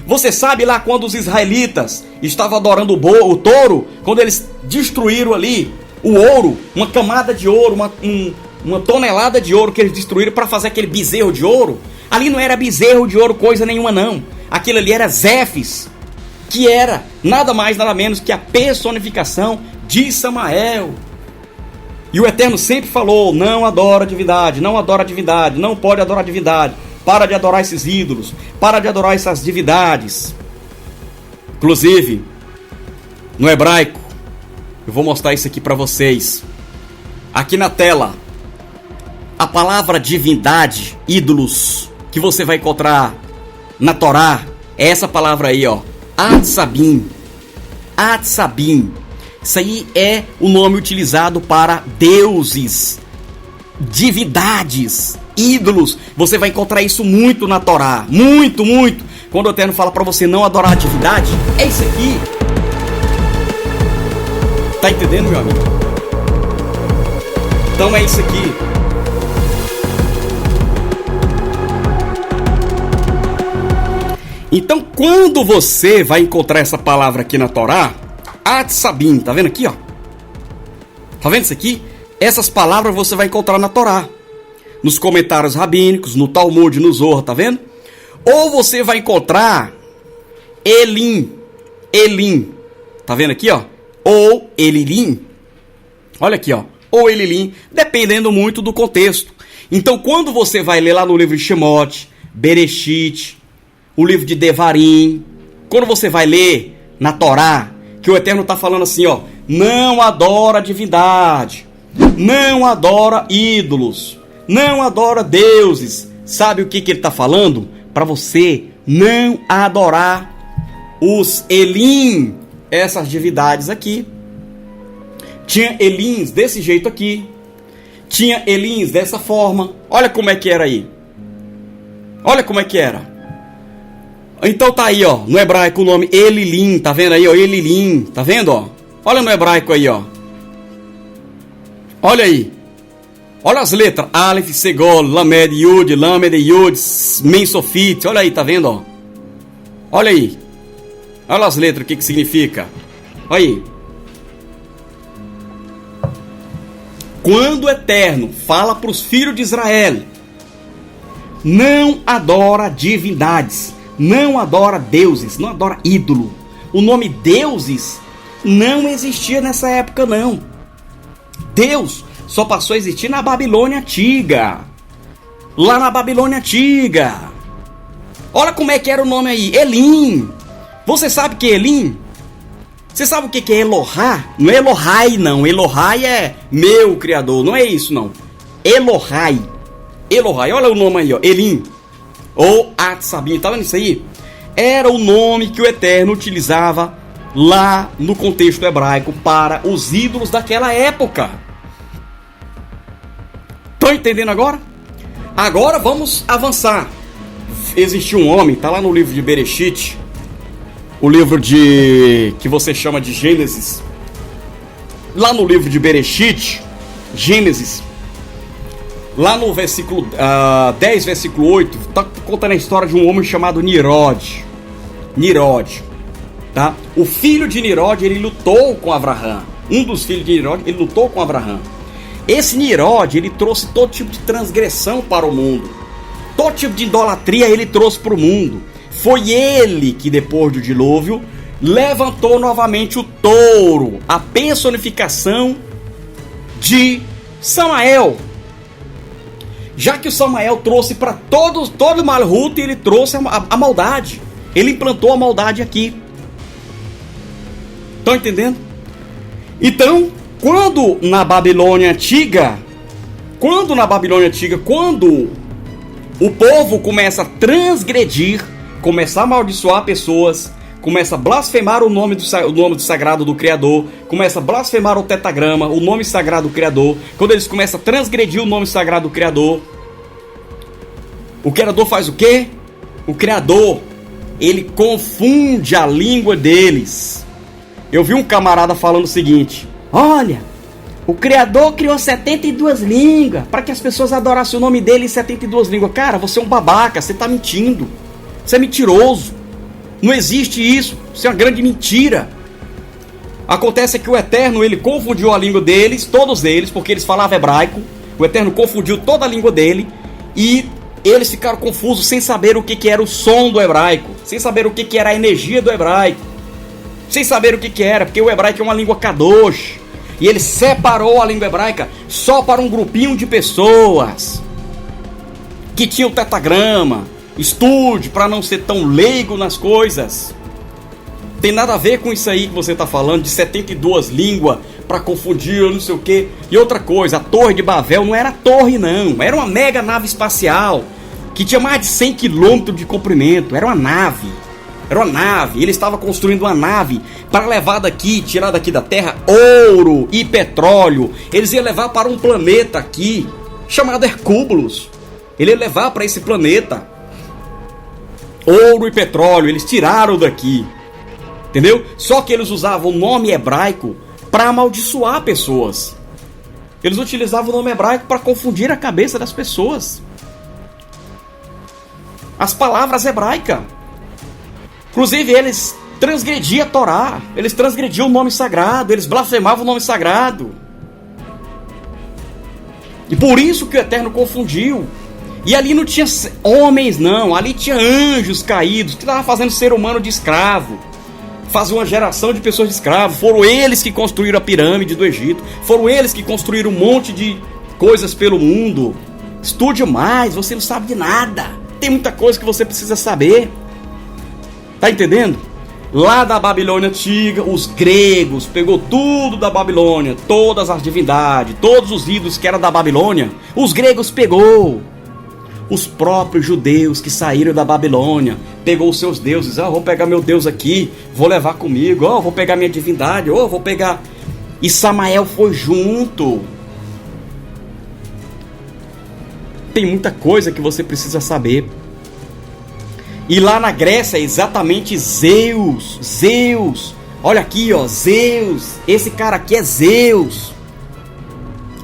[SPEAKER 1] Você sabe lá quando os israelitas estavam adorando o touro, quando eles destruíram ali o ouro, uma camada de ouro, uma tonelada de ouro que eles destruíram para fazer aquele bezerro de ouro. Ali não era bezerro de ouro coisa nenhuma não. Aquilo ali era Zéfis, que era nada mais nada menos que a personificação de Samael. E o Eterno sempre falou: não adora a divindade, não adora a divindade, não pode adorar a divindade. Para de adorar esses ídolos, para de adorar essas divindades. Inclusive, no hebraico, eu vou mostrar isso aqui para vocês. Aqui na tela, a palavra divindade, ídolos, que você vai encontrar na Torá, é essa palavra aí, ó, Atsabim. Atsabim. Isso aí é o nome utilizado para deuses, divindades, ídolos. Você vai encontrar isso muito na Torá, muito, muito. Quando o Eterno fala para você não adorar a divindade, é isso aqui. Tá entendendo, meu amigo? Então é isso aqui. Então, quando você vai encontrar essa palavra aqui na Torá, Atsabim, tá vendo aqui, ó? Tá vendo isso aqui? Essas palavras você vai encontrar na Torá, nos comentários rabínicos, no Talmud, no Zohar, tá vendo? Ou você vai encontrar Elim, tá vendo aqui, ó? Ou Elilim, olha aqui, ó, ou Elilim, dependendo muito do contexto. Então, quando você vai ler lá no livro de Shemot, Bereshit, o livro de Devarim, quando você vai ler na Torá, que o Eterno está falando assim, ó, não adora divindade, não adora ídolos, não adora deuses. Sabe o que ele está falando? Para você não adorar os Elim, essas divindades aqui. Tinha Elims desse jeito aqui, tinha Elims dessa forma. Olha como é que era aí. Olha como é que era. Então tá aí, ó, no hebraico o nome Elilim, tá vendo aí, ó, Elilim, tá vendo, ó? Olha no hebraico aí, ó. Olha aí. Olha as letras, Aleph, Segol, Lamed, Yud, Lamed, Yud, Men, Sofit, olha aí, tá vendo, ó? Olha aí. Olha as letras, o que significa. Olha aí. Quando o Eterno fala para os filhos de Israel, não adora divindades, não adora deuses, não adora ídolo. O nome deuses não existia nessa época, não. Deus só passou a existir na Babilônia Antiga. Lá na Babilônia Antiga. Olha como é que era o nome aí, Elim. Você sabe que é Elim? Você sabe o que é Elohá? Não é Elohai, não. Elohai é meu criador, não é isso, não. Elohai. Elohai, olha o nome aí, ó. Elim. Ou Atsabim, tá vendo isso aí? Era o nome que o Eterno utilizava lá no contexto hebraico para os ídolos daquela época. Estão entendendo agora? Agora vamos avançar. Existiu um homem, tá lá no livro de Bereshit, o livro que você chama de Gênesis. Lá no livro de Bereshit, Gênesis, lá no versículo 10, versículo 8, tá contando a história de um homem chamado Nirod. Tá? O filho de Nirod, ele lutou com Abraão. Um dos filhos de Nirod, ele lutou com Abraão. Esse Nirod, ele trouxe todo tipo de transgressão para o mundo. Todo tipo de idolatria ele trouxe para o mundo. Foi ele que, depois do dilúvio, levantou novamente o touro, a personificação de Samael. Já que o Samael trouxe para todo o Malhut, ele trouxe a maldade. Ele implantou a maldade aqui. Estão entendendo? Então, quando na Babilônia Antiga, quando o povo começa a transgredir, começa a amaldiçoar pessoas, começa a blasfemar o nome sagrado do Criador, começa a blasfemar o tetagrama, o nome sagrado do Criador, quando eles começam a transgredir o nome sagrado do Criador, o Criador faz o quê? O Criador, ele confunde a língua deles. Eu vi um camarada falando o seguinte: olha, o Criador criou 72 línguas para que as pessoas adorassem o nome dele em 72 línguas. Cara, você é um babaca, você está mentindo. Você é mentiroso. Não existe isso. Isso é uma grande mentira. Acontece que o Eterno, ele confundiu a língua deles, todos eles, porque eles falavam hebraico. O Eterno confundiu toda a língua dele e eles ficaram confusos sem saber o que era o som do hebraico, sem saber o que era a energia do hebraico, sem saber o que era, porque o hebraico é uma língua kadosh. E ele separou a língua hebraica só para um grupinho de pessoas que tinham tetagrama. Estude para não ser tão leigo nas coisas. Tem nada a ver com isso aí que você está falando de 72 línguas para confundir, não sei o que. E outra coisa, a Torre de Babel não era torre, não. Era uma mega nave espacial que tinha mais de 100 quilômetros de comprimento. Era uma nave. Ele estava construindo uma nave para levar daqui, tirar daqui da Terra, ouro e petróleo. Eles iam levar para um planeta aqui, chamado Hercúbulos. Ele ia levar para esse planeta ouro e petróleo. Eles tiraram daqui, entendeu? Só que eles usavam o nome hebraico para amaldiçoar pessoas. Eles utilizavam o nome hebraico para confundir a cabeça das pessoas. As palavras hebraicas. Inclusive, eles transgrediam a Torá, eles transgrediam o nome sagrado, eles blasfemavam o nome sagrado. E por isso que o Eterno confundiu. E ali não tinha homens, não, ali tinha anjos caídos, que estavam fazendo ser humano de escravo. Faziam uma geração de pessoas de escravo. Foram eles que construíram a pirâmide do Egito, foram eles que construíram um monte de coisas pelo mundo. Estude mais, você não sabe de nada. Tem muita coisa que você precisa saber. Tá entendendo? Lá da Babilônia Antiga, os gregos pegou tudo da Babilônia, todas as divindades, todos os ídolos que eram da Babilônia, os gregos pegou. Os próprios judeus que saíram da Babilônia, pegou os seus deuses. Vou pegar meu Deus aqui, vou levar comigo. Vou pegar minha divindade, vou pegar. E Samael foi junto. Tem muita coisa que você precisa saber. E lá na Grécia é exatamente Zeus. Olha aqui, ó, Zeus. Esse cara aqui é Zeus.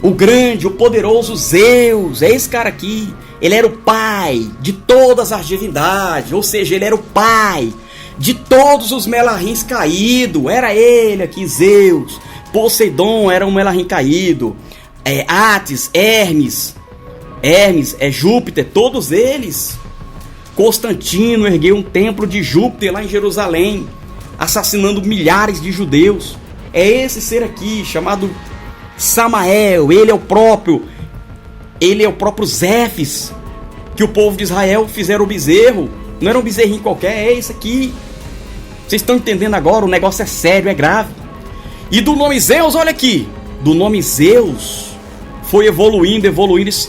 [SPEAKER 1] O grande, o poderoso Zeus. É esse cara aqui. Ele era o pai de todas as divindades. Ou seja, ele era o pai de todos os melarrins caídos. Era ele aqui, Zeus. Poseidon era um melarrim caído. Atis, Hermes, Júpiter, todos eles. Constantino ergueu um templo de Júpiter lá em Jerusalém, assassinando milhares de judeus. É esse ser aqui, chamado Samael. Ele é o próprio Zéfis, que o povo de Israel fizeram o bezerro. Não era um bezerrinho qualquer, é esse aqui. Vocês estão entendendo agora? O negócio é sério, é grave. E do nome Zeus, olha aqui. Do nome Zeus foi evoluindo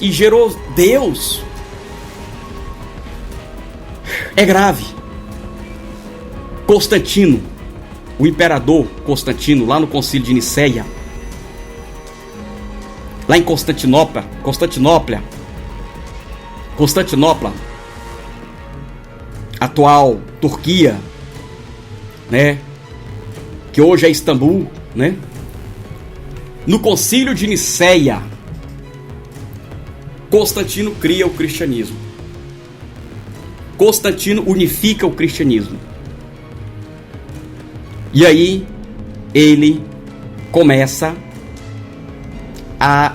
[SPEAKER 1] e gerou Deus. É grave. Constantino, o imperador Constantino, lá no concílio de Niceia, lá em Constantinopla, atual Turquia, né? Que hoje é Istambul, né? No concílio de Niceia, Constantino cria o cristianismo. Constantino unifica o cristianismo. E aí ele começa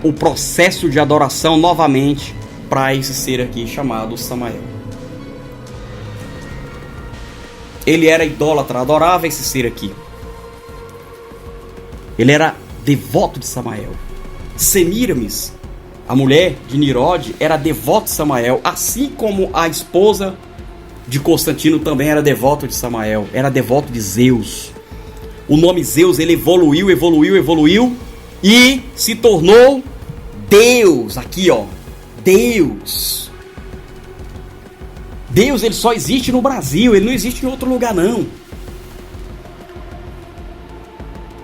[SPEAKER 1] o processo de adoração novamente para esse ser aqui chamado Samael. Ele era idólatra, adorava esse ser aqui. Ele era devoto de Samael. Semíramis, a mulher de Nirode, era devota de Samael, assim como a esposa de Constantino também era devota de Samael, era devoto de Zeus. O nome Zeus, ele evoluiu e se tornou Deus. Aqui, ó, Deus. Deus, ele só existe no Brasil, ele não existe em outro lugar, não.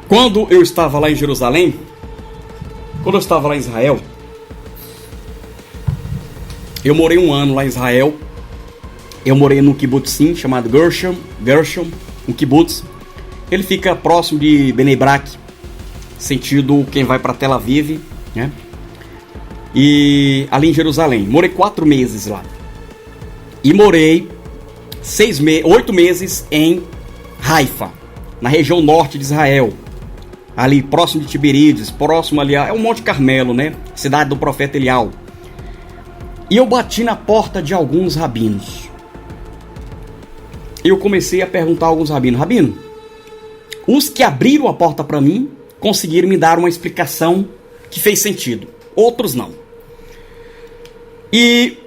[SPEAKER 1] Quando eu estava lá em Jerusalém, quando eu estava lá em Israel, eu morei um ano lá em Israel. Eu morei num kibbutzim chamado Gershom, um kibutz. Ele fica próximo de Bnei Brak, sentido quem vai para Tel Aviv, né? E ali em Jerusalém. Morei 4 meses lá. E morei 8 meses em Haifa, na região norte de Israel. Ali próximo de Tiberíades, próximo ali, é o Monte Carmelo, né? Cidade do profeta Elial. E eu bati na porta de alguns rabinos. Eu comecei a perguntar a alguns rabinos: Rabino, os que abriram a porta para mim conseguiram me dar uma explicação que fez sentido, outros não. E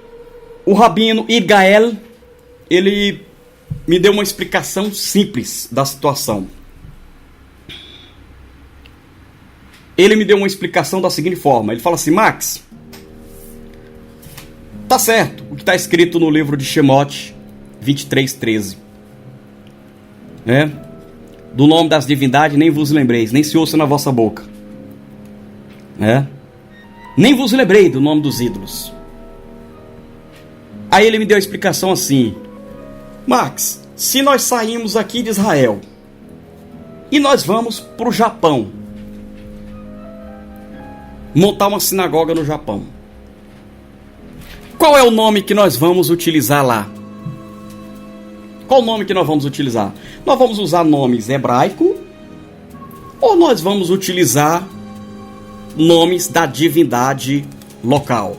[SPEAKER 1] o rabino Igael, ele me deu uma explicação simples da situação. Ele me deu uma explicação da seguinte forma: ele fala assim: Max, tá certo o que está escrito no livro de Shemot 23:13, né? Do nome das divindades nem vos lembreis, nem se ouça na vossa boca, né? Nem vos lembrei do nome dos ídolos. Aí ele me deu a explicação assim: Max, se nós saímos aqui de Israel e nós vamos para o Japão, montar uma sinagoga no Japão, qual é o nome que nós vamos utilizar lá? Qual o nome que nós vamos utilizar? Nós vamos usar nomes hebraicos ou nós vamos utilizar nomes da divindade local?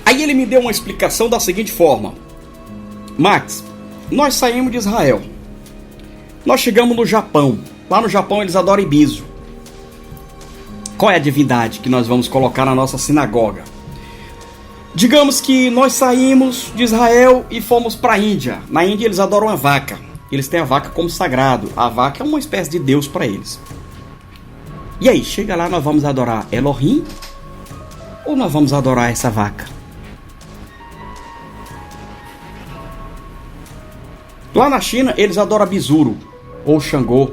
[SPEAKER 1] Aí ele me deu uma explicação da seguinte forma: Max, nós saímos de Israel, nós chegamos no Japão. Lá no Japão eles adoram Ibizu. Qual é a divindade que nós vamos colocar na nossa sinagoga? Digamos que nós saímos de Israel e fomos para a Índia. Na Índia eles adoram a vaca. Eles têm a vaca como sagrado. A vaca é uma espécie de Deus para eles. E aí, chega lá, nós vamos adorar Elohim ou nós vamos adorar essa vaca? Lá na China eles adoram Bizuru ou Xangô.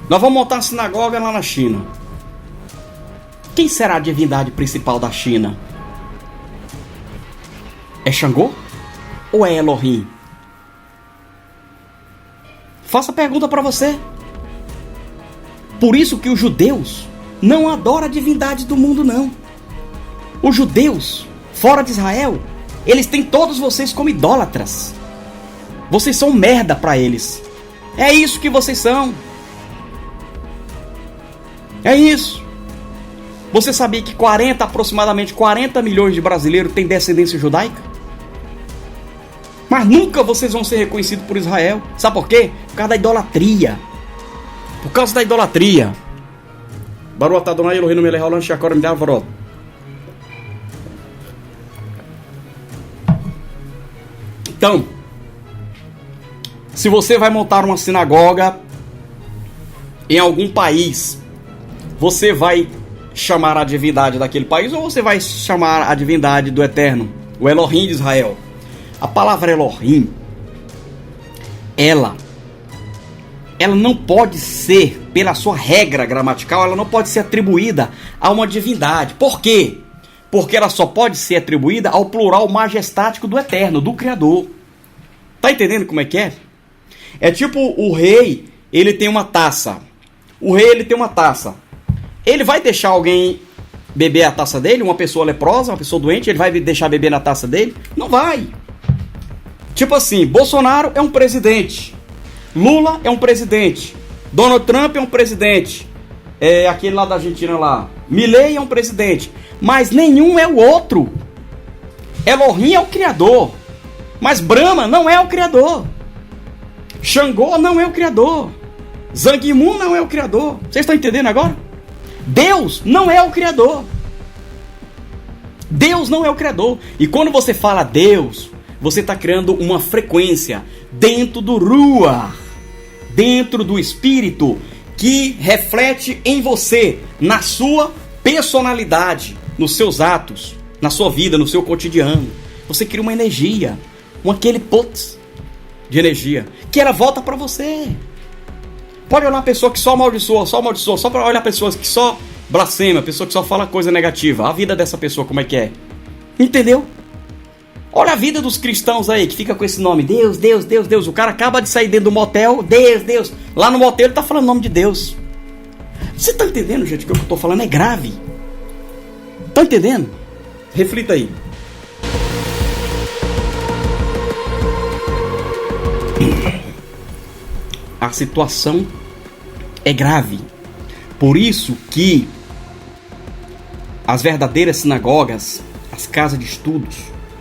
[SPEAKER 1] Nós vamos montar a sinagoga lá na China. Quem será a divindade principal da China? É Xangô ou é Elohim? Faço a pergunta para você. Por isso que os judeus não adoram a divindade do mundo, não. Os judeus, fora de Israel, eles têm todos vocês como idólatras. Vocês são merda para eles. É isso que vocês são. É isso. Você sabia que aproximadamente 40 milhões de brasileiros têm descendência judaica? Mas nunca vocês vão ser reconhecidos por Israel. Sabe por quê? Por causa da idolatria. Por causa da idolatria. Baruch Adonai Eloheinu melech haolam she'akol midei avarot. Então, se você vai montar uma sinagoga em algum país, você vai chamar a divindade daquele país ou você vai chamar a divindade do Eterno, o Elohim de Israel? A palavra Elohim, ela não pode ser, pela sua regra gramatical, ela não pode ser atribuída a uma divindade. Por quê? Porque ela só pode ser atribuída ao plural majestático do Eterno, do Criador. Tá entendendo como é que é? É tipo o rei, ele tem uma taça. O rei, ele tem uma taça. Ele vai deixar alguém beber a taça dele? Uma pessoa leprosa, uma pessoa doente, ele vai deixar beber na taça dele? Não vai. Tipo assim, Bolsonaro é um presidente. Lula é um presidente. Donald Trump é um presidente. Aquele lá da Argentina lá. Milei é um presidente. Mas nenhum é o outro. Elohim é o criador. Mas Brahma não é o criador. Xangô não é o criador. Zangmu não é o criador. Vocês estão entendendo agora? Deus não é o criador. Deus não é o criador. E quando você fala Deus, você está criando uma frequência dentro do Ruach, dentro do Espírito, que reflete em você, na sua personalidade, nos seus atos, na sua vida, no seu cotidiano. Você cria uma energia, aquele putz de energia, que ela volta para você. Pode olhar uma pessoa que só amaldiçoa, só para olhar pessoas que só blasfema, pessoa que só fala coisa negativa. A vida dessa pessoa como é que é? Entendeu? Olha a vida dos cristãos aí, que fica com esse nome, Deus, Deus, Deus, Deus. O cara acaba de sair dentro do motel, Deus, Deus. Lá no motel ele tá falando o nome de Deus. Você tá entendendo, gente, que o que eu tô falando é grave? Tá entendendo? Reflita aí. A situação é grave. Por isso que as verdadeiras sinagogas, as casas de estudos,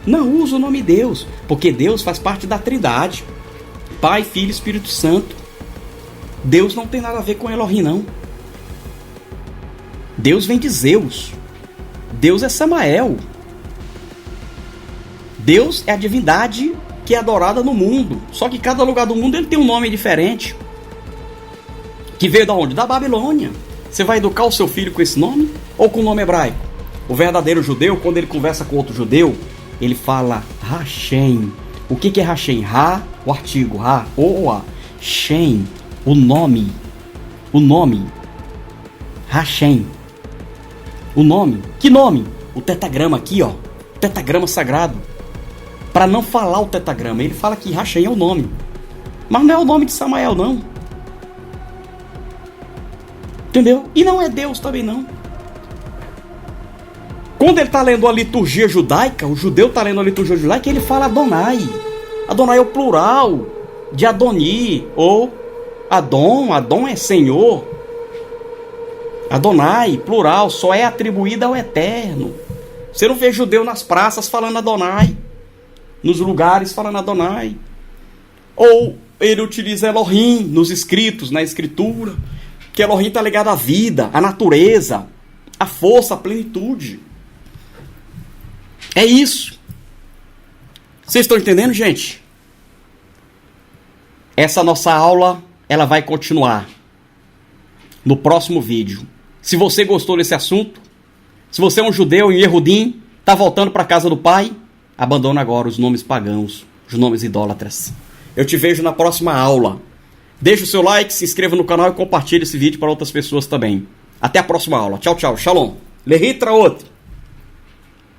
[SPEAKER 1] não usam o nome Deus, porque Deus faz parte da Trindade, Pai, Filho e Espírito Santo. Deus não tem nada a ver com Elohim, não. Deus vem de Zeus. Deus é Samael. Deus é a divindade que é adorada no mundo. Só que cada lugar do mundo ele tem um nome diferente. Que veio da onde? Da Babilônia. Você vai educar o seu filho com esse nome? Ou com o nome hebraico? O verdadeiro judeu, quando ele conversa com outro judeu, ele fala Hashem. O que é Hashem? Ra, o artigo, Ra, ou A. Shem, o nome. O nome. Hashem. O nome. Que nome? O tetagrama aqui, ó. O tetagrama sagrado. Para não falar o tetagrama, ele fala que Hashem é o nome. Mas não é o nome de Samael, não. Entendeu? E não é Deus também, não. Quando ele está lendo a liturgia judaica, o judeu está lendo a liturgia judaica, ele fala Adonai. Adonai é o plural de Adoni, ou Adon. Adon é Senhor. Adonai, plural, só é atribuída ao Eterno. Você não vê judeu nas praças falando Adonai, nos lugares falando Adonai. Ou ele utiliza Elohim nos escritos, na escritura, que Elohim está ligado à vida, à natureza, à força, à plenitude. É isso. Vocês estão entendendo, gente? Essa nossa aula, ela vai continuar no próximo vídeo. Se você gostou desse assunto, se você é um judeu em Yehudim, está voltando para a casa do Pai, abandona agora os nomes pagãos, os nomes idólatras. Eu te vejo na próxima aula. Deixe o seu like, se inscreva no canal e compartilhe esse vídeo para outras pessoas também. Até a próxima aula. Tchau, tchau. Shalom. Lehitraot.